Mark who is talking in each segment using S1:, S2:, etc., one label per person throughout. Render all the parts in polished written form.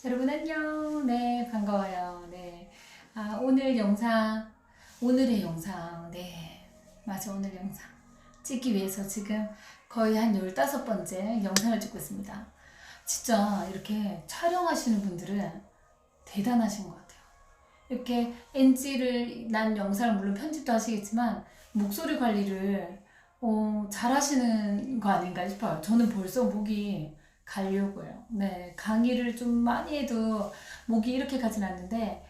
S1: 여러분 안녕. 네, 반가워요. 네. 오늘의 영상. 네. 맞아, 오늘 영상. 찍기 위해서 지금 거의 한 15번째 영상을 찍고 있습니다. 진짜 이렇게 촬영하시는 분들은 대단하신 것 같아요. 이렇게 NG를 난 영상을 물론 편집도 하시겠지만 목소리 관리를 잘 하시는 거 아닌가 싶어요. 저는 벌써 목이 가려고요. 네, 강의를 좀 많이 해도 목이 이렇게 가진 않는데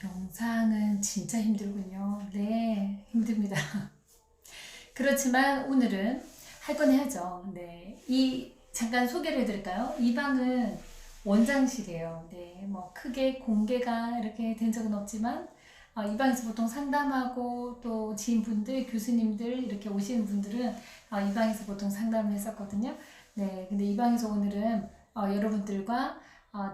S1: 영상은 진짜 힘들군요. 네, 힘듭니다. 그렇지만 오늘은 할 건 해야죠. 네, 잠깐 소개를 해드릴까요? 이 방은 원장실이에요. 네, 뭐 크게 공개가 이렇게 된 적은 없지만 이 방에서 보통 상담하고 또 지인분들, 교수님들 이렇게 오시는 분들은 이 방에서 보통 상담을 했었거든요. 네, 근데 이 방에서 오늘은 여러분들과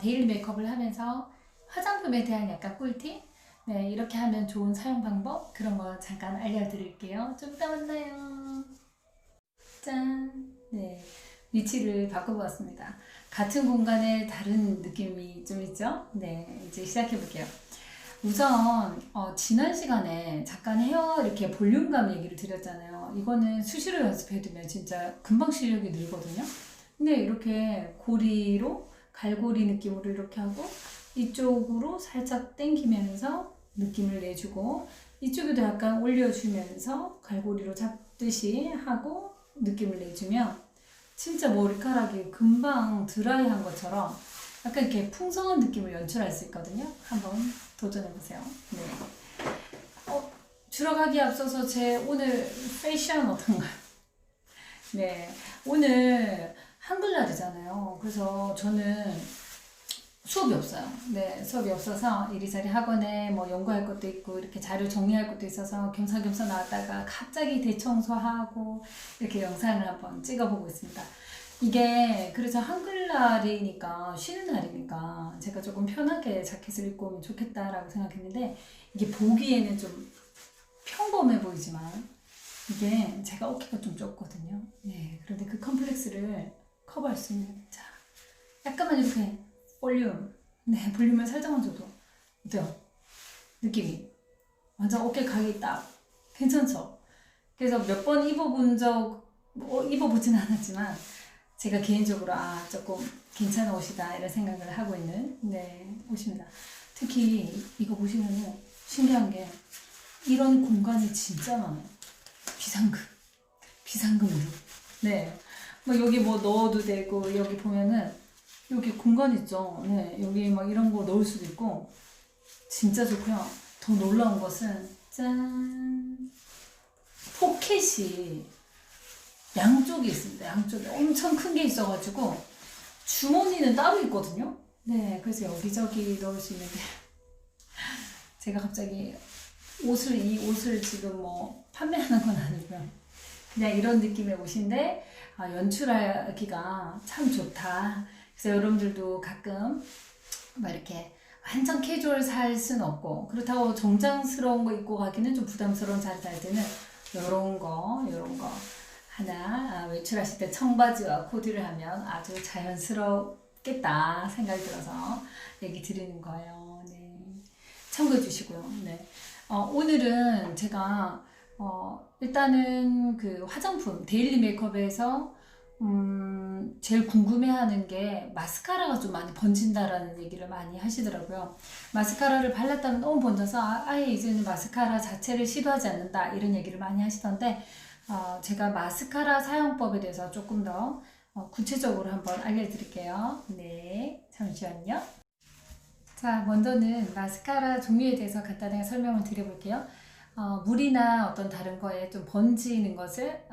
S1: 데일리 메이크업을 하면서 화장품에 대한 약간 꿀팁, 네, 이렇게 하면 좋은 사용 방법 그런 거 잠깐 알려드릴게요. 좀 이따 만나요. 짠. 네, 위치를 바꿔보았습니다. 같은 공간에 다른 느낌이 좀 있죠? 네, 이제 시작해볼게요. 우선 지난 시간에 잠깐 헤어 이렇게 볼륨감 얘기를 드렸잖아요. 이거는 수시로 연습해두면 진짜 금방 실력이 늘거든요. 근데 이렇게 고리로 갈고리 느낌으로 이렇게 하고 이쪽으로 살짝 당기면서 느낌을 내주고 이쪽에도 약간 올려주면서 갈고리로 잡듯이 하고 느낌을 내주면 진짜 머리카락이 금방 드라이한 것처럼 약간 이렇게 풍성한 느낌을 연출할 수 있거든요. 한번 도전해보세요. 네. 들어가기에 앞서서 제 오늘 패션 어떤가요? 네. 오늘 한글날이잖아요. 그래서 저는 수업이 없어요. 네. 수업이 없어서 이리저리 학원에 뭐 연구할 것도 있고 이렇게 자료 정리할 것도 있어서 겸사겸사 나왔다가 갑자기 대청소하고 이렇게 영상을 한번 찍어보고 있습니다. 이게 그래서 한글날이니까 쉬는 날이니까 제가 조금 편하게 자켓을 입고 오면 좋겠다라고 생각했는데 이게 보기에는 좀 평범해 보이지만 이게 제가 어깨가 좀 좁거든요. 네, 그런데 그 컴플렉스를 커버할 수 있는 자 약간만 이렇게 네, 볼륨을 살짝만 줘도 어때요? 느낌이 완전 어깨 각이 딱 괜찮죠? 그래서 몇 번 입어보진 않았지만 제가 개인적으로 조금 괜찮은 옷이다 이런 생각을 하고 있는 네, 옷입니다. 특히 이거 보시면은 신기한 게 이런 공간이 진짜 많아요. 비상금으로. 네, 뭐 여기 뭐 넣어도 되고 여기 보면은 여기 공간 있죠. 네, 여기 막 이런 거 넣을 수도 있고 진짜 좋고요. 더 놀라운 것은 짠 포켓이 양쪽에 있습니다. 양쪽에 엄청 큰 게 있어가지고 주머니는 따로 있거든요. 네, 그래서 여기저기 넣을 수 있는데 제가 갑자기 이 옷을 지금 뭐 판매하는 건 아니고요. 그냥 이런 느낌의 옷인데 연출하기가 참 좋다. 그래서 여러분들도 가끔 막 이렇게 완전 캐주얼 살 수는 없고 그렇다고 정장스러운 거 입고 가기는 좀 부담스러운 자리 살 때는 요런 거 하나 외출하실 때 청바지와 코디를 하면 아주 자연스럽겠다 생각이 들어서 얘기 드리는 거예요. 네. 참고해 주시고요. 네. 오늘은 제가 일단은 그 화장품 데일리 메이크업에서 제일 궁금해하는 게 마스카라가 좀 많이 번진다라는 얘기를 많이 하시더라고요. 마스카라를 발랐다면 너무 번져서 아예 이제는 마스카라 자체를 시도하지 않는다 이런 얘기를 많이 하시던데 제가 마스카라 사용법에 대해서 조금 더 구체적으로 한번 알려드릴게요. 네, 잠시만요. 자, 먼저는 마스카라 종류에 대해서 간단하게 설명을 드려볼게요. 물이나 어떤 다른 거에 좀 번지는 것을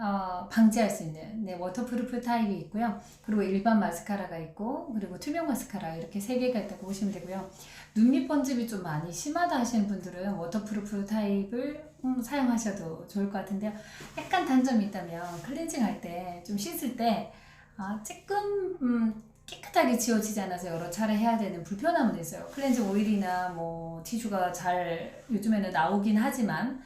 S1: 방지할 수 있는 워터프루프 타입이 있고요. 그리고 일반 마스카라가 있고 그리고 투명 마스카라 이렇게 세 개가 있다고 보시면 되고요. 눈 밑 번짐이 좀 많이 심하다 하시는 분들은 워터프루프 타입을 사용하셔도 좋을 것 같은데요. 약간 단점이 있다면 클렌징 할 때 좀 씻을 때 조금 깨끗하게 지워지지 않아서 여러 차례 해야 되는 불편함은 있어요. 클렌징 오일이나 뭐 티슈가 잘 요즘에는 나오긴 하지만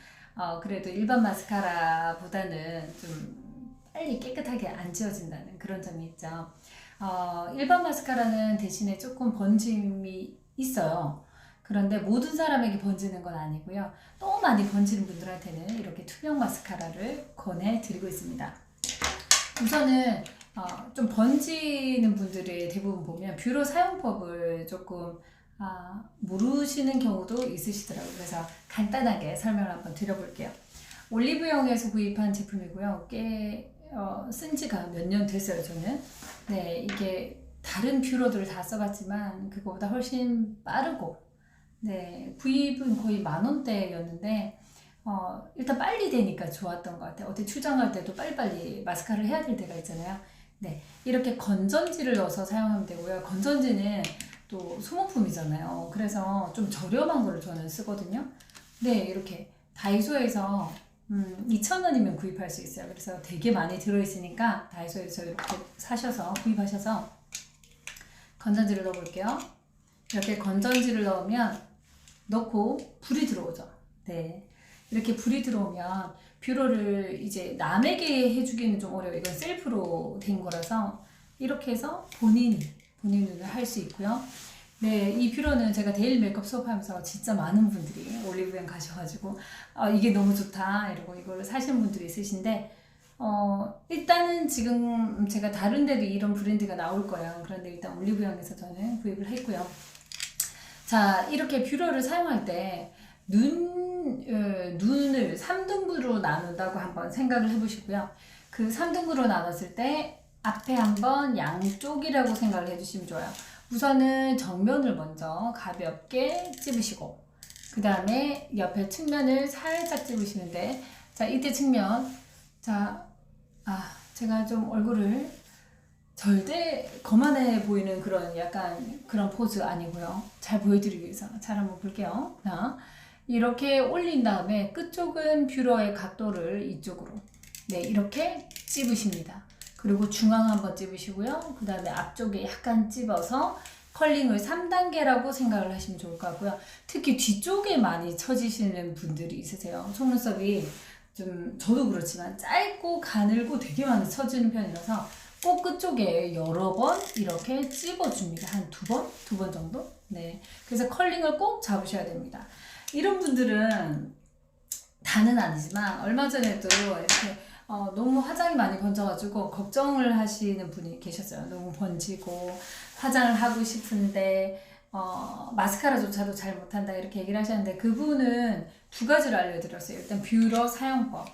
S1: 그래도 일반 마스카라보다는 좀 빨리 깨끗하게 안 지워진다는 그런 점이 있죠. 일반 마스카라는 대신에 조금 번짐이 있어요. 그런데 모든 사람에게 번지는 건 아니고요. 너무 많이 번지는 분들한테는 이렇게 투명 마스카라를 권해드리고 있습니다. 우선은 좀 번지는 분들의 대부분 보면 뷰러 사용법을 조금 모르시는 경우도 있으시더라고요. 그래서 간단하게 설명을 한번 드려볼게요. 올리브영에서 구입한 제품이고요. 꽤 쓴 지가 몇 년 됐어요, 저는. 네, 이게 다른 뷰러들을 다 써봤지만 그거보다 훨씬 빠르고, 네, 구입은 거의 10,000원대였는데 일단 빨리 되니까 좋았던 것 같아요. 어디 출장 때도 빨리빨리 마스카라를 해야 될 때가 있잖아요. 네, 이렇게 건전지를 넣어서 사용하면 되고요. 건전지는 또 소모품이잖아요. 그래서 좀 저렴한 거를 저는 쓰거든요. 네, 이렇게 다이소에서 2,000원이면 구입할 수 있어요. 그래서 되게 많이 들어있으니까 다이소에서 이렇게 사셔서 구입하셔서 건전지를 넣어볼게요. 이렇게 건전지를 넣고 불이 들어오죠. 네, 이렇게 불이 들어오면 뷰러를 이제 남에게 해주기는 좀 어려워요. 이건 셀프로 된 거라서 이렇게 해서 본인 눈을 할 수 있고요. 네, 이 뷰러는 제가 데일리 메이크업 수업하면서 진짜 많은 분들이 올리브영 가셔가지고 이게 너무 좋다 이러고 이걸 사시는 분들이 있으신데 일단은 지금 제가 다른 데도 이런 브랜드가 나올 거예요. 그런데 일단 올리브영에서 저는 구입을 했고요. 자, 이렇게 뷰러를 사용할 때 눈을 3등분으로 나눈다고 한번 생각을 해보시고요. 그 3등분으로 나눴을 때 앞에 한번 양쪽이라고 생각을 해주시면 좋아요. 우선은 정면을 먼저 가볍게 찝으시고 그 다음에 옆에 측면을 살짝 찝으시는데, 자, 이때 측면, 자, 제가 좀 얼굴을 절대 거만해 보이는 그런 약간 그런 포즈 아니고요. 잘 보여드리기 위해서 잘 한번 볼게요. 자, 이렇게 올린 다음에 끝쪽은 뷰러의 각도를 이쪽으로, 네, 이렇게 찝으십니다. 그리고 중앙 한번 찝으시고요. 그 다음에 앞쪽에 약간 찝어서 컬링을 3단계라고 생각을 하시면 좋을 것 같고요. 특히 뒤쪽에 많이 처지시는 분들이 있으세요. 속눈썹이 좀, 저도 그렇지만 짧고 가늘고 되게 많이 처지는 편이라서 꼭 끝쪽에 여러 번 이렇게 찝어줍니다. 한 2번? 2번 정도? 네. 그래서 컬링을 꼭 잡으셔야 됩니다. 이런 분들은 다는 아니지만 얼마 전에도 이렇게 너무 화장이 많이 번져가지고 걱정을 하시는 분이 계셨어요. 너무 번지고 화장을 하고 싶은데 마스카라조차도 잘 못한다 이렇게 얘기를 하셨는데, 그분은 2가지를 알려드렸어요. 일단 뷰러 사용법.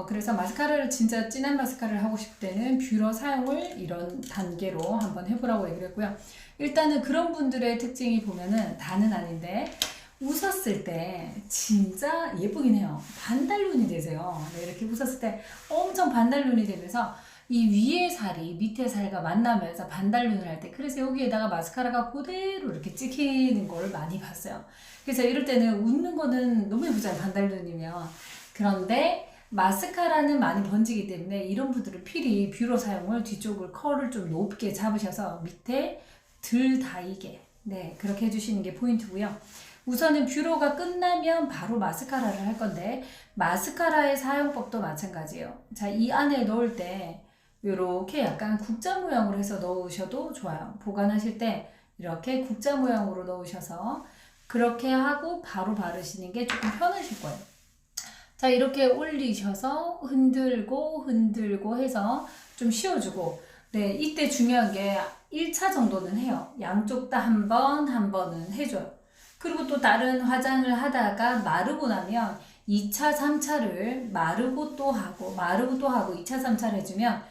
S1: 그래서 마스카라를 진짜 진한 마스카라를 하고 싶을 때는 뷰러 사용을 이런 단계로 한번 해보라고 얘기를 했고요. 일단은 그런 분들의 특징이 보면은 다는 아닌데 웃었을 때 진짜 예쁘긴 해요. 반달눈이 되세요. 네, 이렇게 웃었을 때 엄청 반달눈이 되면서 이 위에 살이 밑에 살과 만나면서 반달눈을 할 때, 그래서 여기에다가 마스카라가 그대로 이렇게 찍히는 걸 많이 봤어요. 그래서 이럴 때는 웃는 거는 너무 예쁘잖아요, 반달눈이면. 그런데 마스카라는 많이 번지기 때문에 이런 분들은 필히 뷰러 사용을 뒤쪽을 컬을 좀 높게 잡으셔서 밑에 덜 다이게, 네, 그렇게 해주시는 게 포인트고요. 우선은 뷰러가 끝나면 바로 마스카라를 할 건데, 마스카라의 사용법도 마찬가지예요. 자, 이 안에 넣을 때 이렇게 약간 국자 모양으로 해서 넣으셔도 좋아요. 보관하실 때 이렇게 국자 모양으로 넣으셔서 그렇게 하고 바로 바르시는 게 조금 편하실 거예요. 자, 이렇게 올리셔서 흔들고 해서 좀 씌워주고, 네, 이때 중요한 게 1차 정도는 해요. 양쪽 다 한 번은 해줘요. 그리고 또 다른 화장을 하다가 마르고 나면 2차, 3차를 마르고 또 하고 2차, 3차를 해주면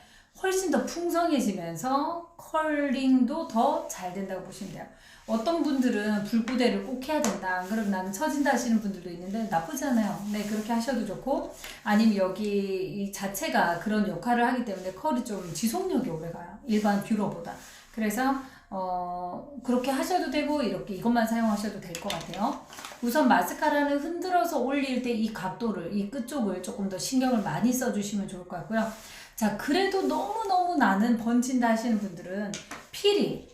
S1: 훨씬 더 풍성해지면서 컬링도 더 잘 된다고 보시면 돼요. 어떤 분들은 붉고데를 꼭 해야 된다, 안 그러면 나는 처진다 하시는 분들도 있는데 나쁘지 않아요. 네, 그렇게 하셔도 좋고, 아니면 여기 이 자체가 그런 역할을 하기 때문에 컬이 좀 지속력이 오래가요, 일반 뷰러보다. 그래서 그렇게 하셔도 되고 이렇게 이것만 사용하셔도 될 것 같아요. 우선 마스카라는 흔들어서 올릴 때 이 각도를, 이 끝쪽을 조금 더 신경을 많이 써주시면 좋을 것 같고요. 자, 그래도 너무너무 나는 번진다 하시는 분들은 필히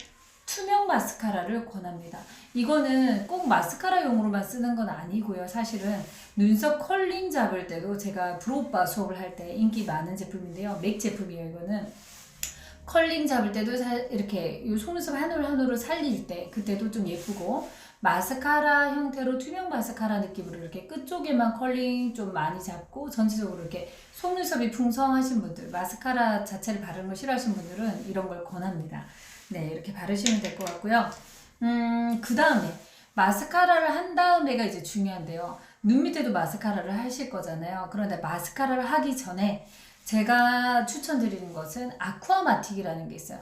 S1: 투명 마스카라를 권합니다. 이거는 꼭 마스카라용으로만 쓰는 건 아니고요. 사실은 눈썹 컬링 잡을 때도 제가 브로우바 수업을 할 때 인기 많은 제품인데요. 맥 제품이에요. 이거는 컬링 잡을 때도 이렇게 이 속눈썹 한 올 한 올을 살릴 때 그때도 좀 예쁘고, 마스카라 형태로 투명 마스카라 느낌으로 이렇게 끝쪽에만 컬링 좀 많이 잡고 전체적으로 이렇게 속눈썹이 풍성하신 분들, 마스카라 자체를 바르는 걸 싫어하시는 분들은 이런 걸 권합니다. 네, 이렇게 바르시면 될 것 같고요. 그 다음에 마스카라를 한 다음에가 이제 중요한데요. 눈 밑에도 마스카라를 하실 거잖아요. 그런데 마스카라를 하기 전에 제가 추천드리는 것은 아쿠아마틱이라는 게 있어요.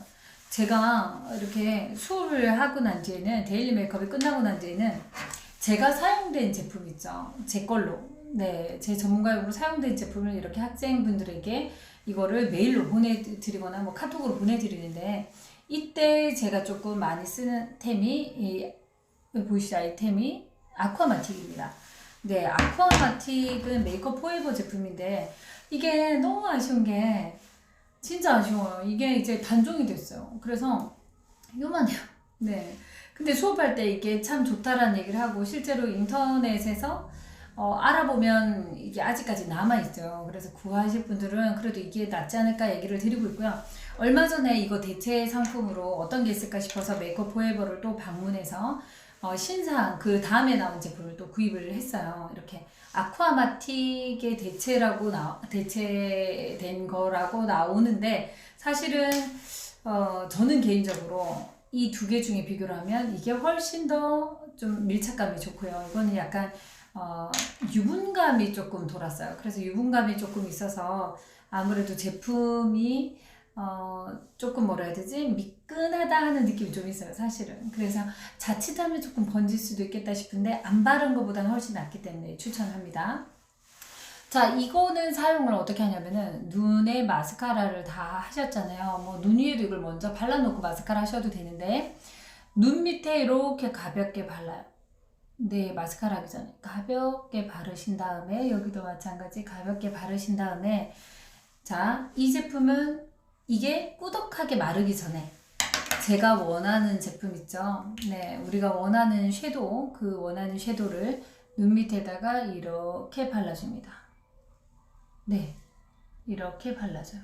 S1: 제가 이렇게 수업을 하고 난 뒤에는, 데일리 메이크업이 끝나고 난 뒤에는 제가 사용된 제품 있죠. 제 걸로. 네, 제 전문가용으로 사용된 제품을 이렇게 학생분들에게 이거를 메일로 보내드리거나 뭐 카톡으로 보내드리는데, 이때 제가 조금 많이 쓰는 템이, 보이시죠? 아이템이 아쿠아마틱입니다. 네, 아쿠아마틱은 메이크업 포에버 제품인데, 이게 너무 아쉬운 게, 진짜 아쉬워요. 이게 이제 단종이 됐어요. 그래서 요만해요. 네. 근데 수업할 때 이게 참 좋다라는 얘기를 하고, 실제로 인터넷에서 알아보면 이게 아직까지 남아있어요. 그래서 구하실 분들은 그래도 이게 낫지 않을까 얘기를 드리고 있고요. 얼마 전에 이거 대체 상품으로 어떤 게 있을까 싶어서 메이크업 포에버를 또 방문해서 신상 그 다음에 나온 제품을 또 구입을 했어요. 이렇게 아쿠아마틱의 대체된 거라고 나오는데, 사실은 저는 개인적으로 이 두 개 중에 비교를 하면 이게 훨씬 더 좀 밀착감이 좋고요. 이거는 약간 유분감이 조금 돌았어요. 그래서 유분감이 조금 있어서 아무래도 제품이 조금 뭐라 해야 되지? 미끈하다 하는 느낌이 좀 있어요, 사실은. 그래서 자칫하면 조금 번질 수도 있겠다 싶은데, 안 바른 것보다는 훨씬 낫기 때문에 추천합니다. 자, 이거는 사용을 어떻게 하냐면은, 눈에 마스카라를 다 하셨잖아요. 뭐 눈 위에도 이걸 먼저 발라놓고 마스카라 하셔도 되는데, 눈 밑에 이렇게 가볍게 발라요. 네, 마스카라 하기 전에 가볍게 바르신 다음에, 여기도 마찬가지 가볍게 바르신 다음에, 자, 이 제품은 이게 꾸덕하게 마르기 전에 제가 원하는 제품 있죠. 네, 우리가 원하는 섀도우, 그 원하는 섀도우를 눈 밑에다가 이렇게 발라줍니다. 네, 이렇게 발라줘요.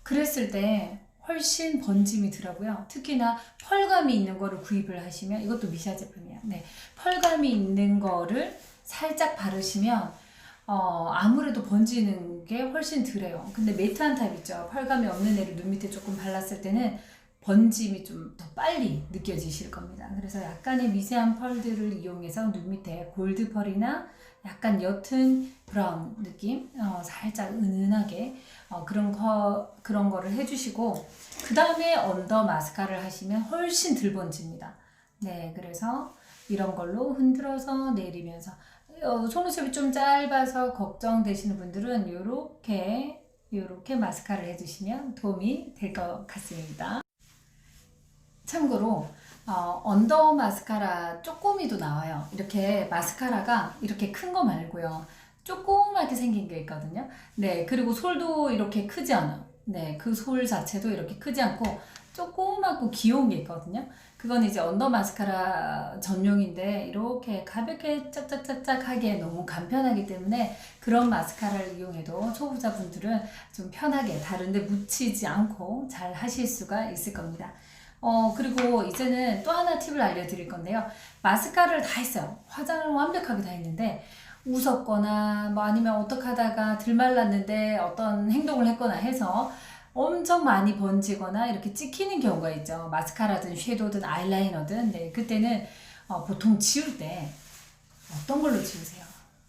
S1: 그랬을 때 훨씬 번짐이 더라고요. 특히나 펄감이 있는 거를 구입을 하시면, 이것도 미샤 제품이에요. 네, 펄감이 있는 거를 살짝 바르시면 아무래도 번지는 게 훨씬 덜해요. 근데 매트한 타입 있죠. 펄감이 없는 애를 눈 밑에 조금 발랐을 때는 번짐이 좀 더 빨리 느껴지실 겁니다. 그래서 약간의 미세한 펄들을 이용해서 눈 밑에 골드 펄이나 약간 옅은 브라운 느낌, 살짝 은은하게 그런 거를 해주시고, 그 다음에 언더 마스카라를 하시면 훨씬 덜 번집니다. 네, 그래서 이런 걸로 흔들어서 내리면서, 속눈썹이 좀 짧아서 걱정되시는 분들은 요렇게 마스카라를 해주시면 도움이 될 것 같습니다. 참고로 언더 마스카라 쪼꼬미도 나와요. 이렇게 마스카라가 이렇게 큰 거 말고요, 조그맣게 생긴 게 있거든요. 네, 그리고 솔도 이렇게 크지 않아요. 네, 그 솔 자체도 이렇게 크지 않고 조그맣고 귀여운 게 있거든요. 그건 이제 언더 마스카라 전용인데, 이렇게 가볍게 짝짝짝짝 하기에 너무 간편하기 때문에 그런 마스카라를 이용해도 초보자분들은 좀 편하게 다른데 묻히지 않고 잘 하실 수가 있을 겁니다. 그리고 이제는 또 하나 팁을 알려드릴 건데요. 마스카라를 다 했어요. 화장을 완벽하게 다 했는데, 웃었거나 뭐 아니면 어떻게 하다가 들 말랐는데 어떤 행동을 했거나 해서 엄청 많이 번지거나 이렇게 찍히는 경우가 있죠. 마스카라든 섀도우든 아이라이너든. 네, 그때는 보통 지울 때 어떤 걸로 지우세요?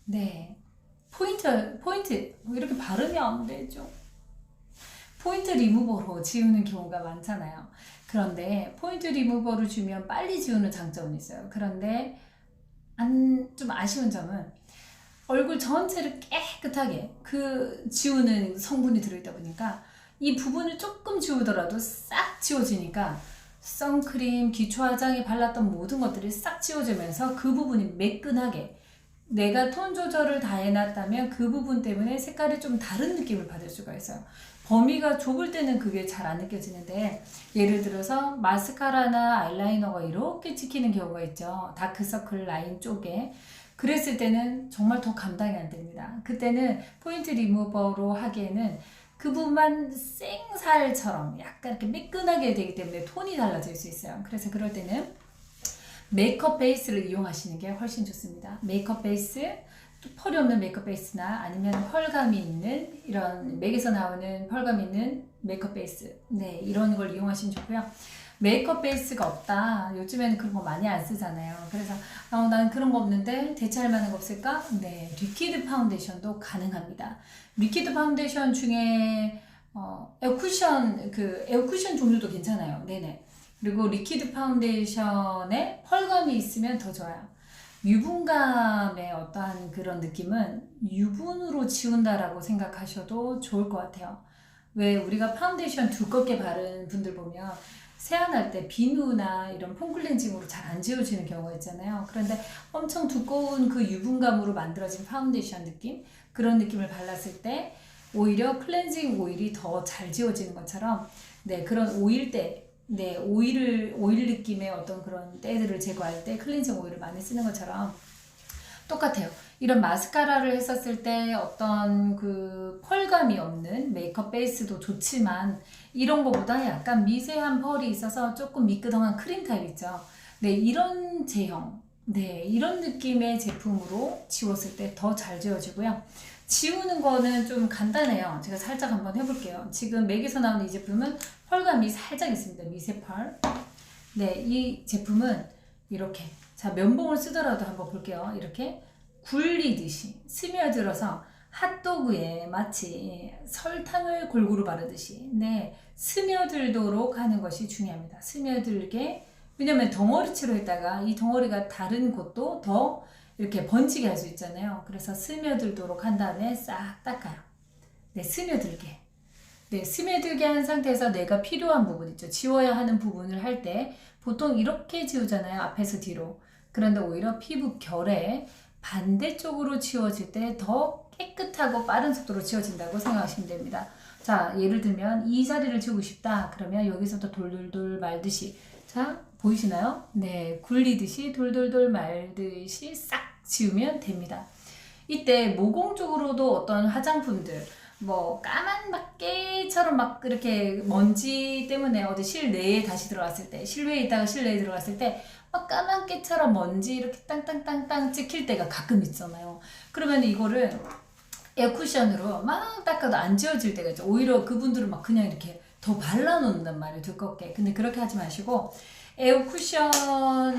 S1: 네, 포인트 이렇게 바르면 안 되죠. 포인트 리무버로 지우는 경우가 많잖아요. 그런데 포인트 리무버를 주면 빨리 지우는 장점은 있어요. 그런데 좀 아쉬운 점은, 얼굴 전체를 깨끗하게 지우는 성분이 들어있다 보니까 이 부분을 조금 지우더라도 싹 지워지니까 선크림, 기초 화장에 발랐던 모든 것들이 싹 지워지면서 그 부분이 매끈하게, 내가 톤 조절을 다 해놨다면 그 부분 때문에 색깔이 좀 다른 느낌을 받을 수가 있어요. 범위가 좁을 때는 그게 잘 안 느껴지는데, 예를 들어서 마스카라나 아이라이너가 이렇게 찍히는 경우가 있죠. 다크서클 라인 쪽에. 그랬을 때는 정말 더 감당이 안 됩니다. 그때는 포인트 리무버로 하기에는 그 부분만 생살처럼 약간 이렇게 매끈하게 되기 때문에 톤이 달라질 수 있어요. 그래서 그럴 때는 메이크업 베이스를 이용하시는 게 훨씬 좋습니다. 메이크업 베이스, 펄이 없는 메이크업 베이스나 아니면 펄감이 있는 이런 맥에서 나오는 펄감 있는 메이크업 베이스, 네, 이런 걸 이용하시면 좋고요. 메이크업 베이스가 없다. 요즘에는 그런 거 많이 안 쓰잖아요. 그래서 난 그런 거 없는데 대체할 만한 거 없을까? 네, 리퀴드 파운데이션도 가능합니다. 리퀴드 파운데이션 중에 에어쿠션 종류도 괜찮아요. 네네. 그리고 리퀴드 파운데이션에 펄감이 있으면 더 좋아요. 유분감의 어떠한 그런 느낌은 유분으로 지운다라고 생각하셔도 좋을 것 같아요. 왜 우리가 파운데이션 두껍게 바른 분들 보면 세안할 때 비누나 이런 폼 클렌징으로 잘 안 지워지는 경우가 있잖아요. 그런데 엄청 두꺼운 그 유분감으로 만들어진 파운데이션 느낌? 그런 느낌을 발랐을 때 오히려 클렌징 오일이 더 잘 지워지는 것처럼, 네, 그런 오일때, 네, 오일 느낌의 어떤 그런 때들을 제거할 때 클렌징 오일을 많이 쓰는 것처럼 똑같아요. 이런 마스카라를 했었을 때 어떤 그 펄감이 없는 메이크업 베이스도 좋지만 이런 거보다 약간 미세한 펄이 있어서 조금 미끄덩한 크림 타입 있죠. 네, 이런 제형, 네, 이런 느낌의 제품으로 지웠을 때 더 잘 지워지고요. 지우는 거는 좀 간단해요. 제가 살짝 한번 해볼게요. 지금 맥에서 나오는 이 제품은 펄감이 살짝 있습니다. 미세 펄. 네, 이 제품은 이렇게, 자, 면봉을 쓰더라도 한번 볼게요. 이렇게 굴리듯이 스며들어서 핫도그에 마치 설탕을 골고루 바르듯이, 네, 스며들도록 하는 것이 중요합니다. 스며들게. 왜냐면 덩어리치로 했다가 이 덩어리가 다른 곳도 더 이렇게 번지게 할 수 있잖아요. 그래서 스며들도록 한 다음에 싹 닦아요. 네, 스며들게. 네, 스며들게 한 상태에서 내가 필요한 부분 있죠. 지워야 하는 부분을 할 때 보통 이렇게 지우잖아요. 앞에서 뒤로. 그런데 오히려 피부 결에 반대쪽으로 지워질 때 더 깨끗하고 빠른 속도로 지워진다고 생각하시면 됩니다. 자, 예를 들면 이 자리를 지우고 싶다. 그러면 여기서부터 돌돌돌 말듯이, 자, 보이시나요? 네, 굴리듯이 돌돌돌 말듯이 싹 지우면 됩니다. 이때 모공 쪽으로도 어떤 화장품들, 뭐 까만 막깨처럼 막 이렇게 먼지 때문에 어디 실내에 다시 들어갔을 때, 실외에 있다가 실내에 들어갔을 때 막 까만 깨처럼 먼지 이렇게 땅땅땅땅 찍힐 때가 가끔 있잖아요. 그러면 이거를 에어쿠션으로 막 닦아도 안 지워질 때가 있죠. 오히려 그분들은 막 그냥 이렇게 더 발라놓는단 말이에요, 두껍게. 근데 그렇게 하지 마시고 에어쿠션은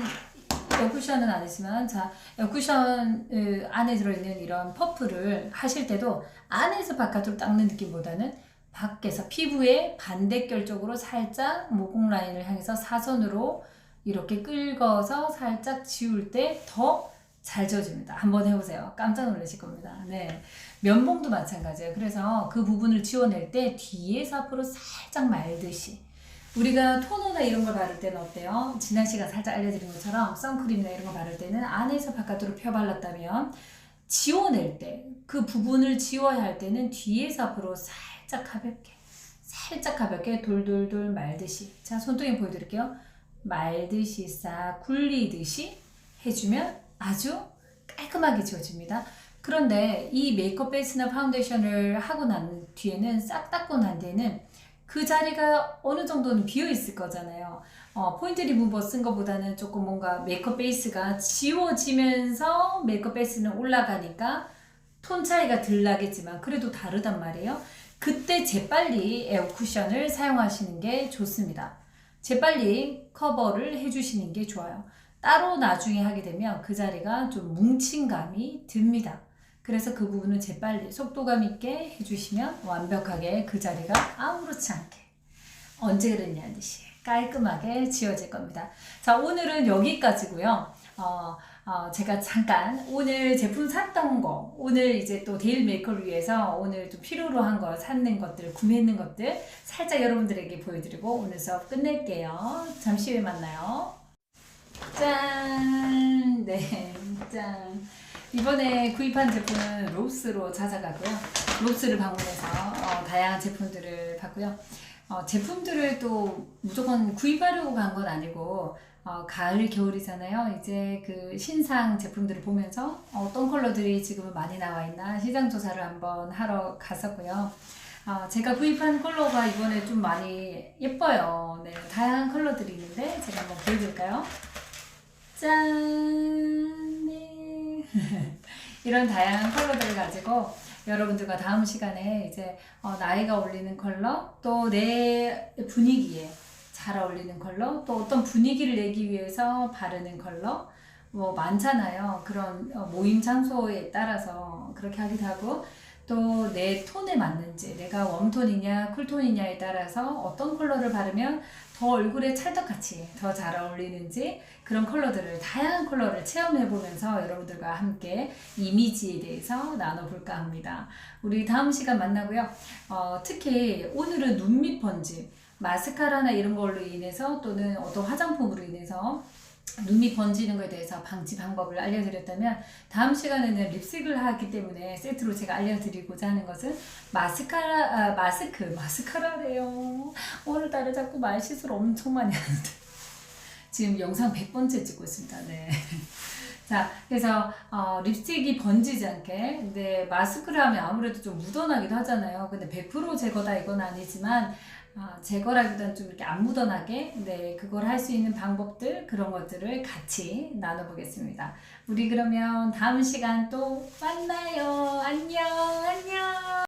S1: 아니지만, 자, 에어쿠션 안에 들어있는 이런 퍼프를 하실 때도 안에서 바깥으로 닦는 느낌보다는 밖에서 피부의 반대결 쪽으로 살짝 모공 라인을 향해서 사선으로 이렇게 긁어서 살짝 지울 때 더 잘 지워집니다. 한번 해보세요. 깜짝 놀라실 겁니다. 네, 면봉도 마찬가지예요. 그래서 그 부분을 지워낼 때 뒤에서 앞으로 살짝 말듯이, 우리가 토너나 이런 걸 바를 때는 어때요? 지난 시간 살짝 알려드린 것처럼 선크림이나 이런 거 바를 때는 안에서 바깥으로 펴 발랐다면 지워낼 때, 그 부분을 지워야 할 때는 뒤에서 앞으로 살짝 가볍게 돌돌돌 말듯이, 자, 손등에 보여드릴게요. 말듯이 싹 굴리듯이 해주면 아주 깔끔하게 지워집니다. 그런데 이 메이크업 베이스나 파운데이션을 하고 난 뒤에는, 싹 닦고 난 뒤에는 그 자리가 어느 정도는 비어 있을 거잖아요. 포인트 리무버 쓴 것보다는 조금 뭔가 메이크업 베이스가 지워지면서 메이크업 베이스는 올라가니까 톤 차이가 덜 나겠지만 그래도 다르단 말이에요. 그때 재빨리 에어 쿠션을 사용하시는 게 좋습니다. 재빨리 커버를 해주시는 게 좋아요. 따로 나중에 하게 되면 그 자리가 좀 뭉친 감이 듭니다. 그래서 그 부분은 재빨리 속도감 있게 해주시면 완벽하게 그 자리가 아무렇지 않게 언제 그랬냐는 듯이 깔끔하게 지워질 겁니다. 자, 오늘은 여기까지고요. 제가 잠깐 오늘 제품 샀던 거, 오늘 이제 또 데일 메이크업을 위해서 오늘 좀 필요로 한 거 샀는 것들, 구매했는 것들 살짝 여러분들에게 보여드리고 오늘 수업 끝낼게요. 잠시 후에 만나요. 짠! 네, 짠! 이번에 구입한 제품은 롭스로 찾아가고요. 롭스를 방문해서 다양한 제품들을 봤고요. 제품들을 또 무조건 구입하려고 간 건 아니고 가을, 겨울이잖아요. 이제 그 신상 제품들을 보면서 어떤 컬러들이 지금 많이 나와 있나 시장 조사를 한번 하러 갔었고요. 제가 구입한 컬러가 이번에 좀 많이 예뻐요. 네, 다양한 컬러들이 있는데 제가 한번 보여드릴까요? 짠! 네. 이런 다양한 컬러들을 가지고 여러분들과 다음 시간에 이제 나이가 어울리는 컬러, 또 내 분위기에 잘 어울리는 컬러, 또 어떤 분위기를 내기 위해서 바르는 컬러, 뭐 많잖아요. 그런 모임 장소에 따라서 그렇게 하기도 하고, 또 내 톤에 맞는지, 내가 웜톤이냐 쿨톤이냐에 따라서 어떤 컬러를 바르면 더 얼굴에 찰떡같이 더 잘 어울리는지, 그런 컬러들을, 다양한 컬러를 체험해 보면서 여러분들과 함께 이미지에 대해서 나눠볼까 합니다. 우리 다음 시간 만나고요. 특히 오늘은 눈밑 번지, 마스카라나 이런 걸로 인해서 또는 어떤 화장품으로 인해서 눈이 번지는 것에 대해서 방지 방법을 알려드렸다면, 다음 시간에는 립스틱을 하기 때문에 세트로 제가 알려드리고자 하는 것은 마스카라래요. 오늘따라 자꾸 말 실수를 엄청 많이 하는데 지금 영상 100번째 찍고 있습니다. 네. 자, 그래서 립스틱이 번지지 않게. 근데 마스크를 하면 아무래도 좀 묻어나기도 하잖아요. 근데 100% 제거다 이건 아니지만 제거라기보다는 좀 이렇게 안 묻어나게, 네, 그걸 할 수 있는 방법들, 그런 것들을 같이 나눠보겠습니다. 우리 그러면 다음 시간 또 만나요. 안녕, 안녕.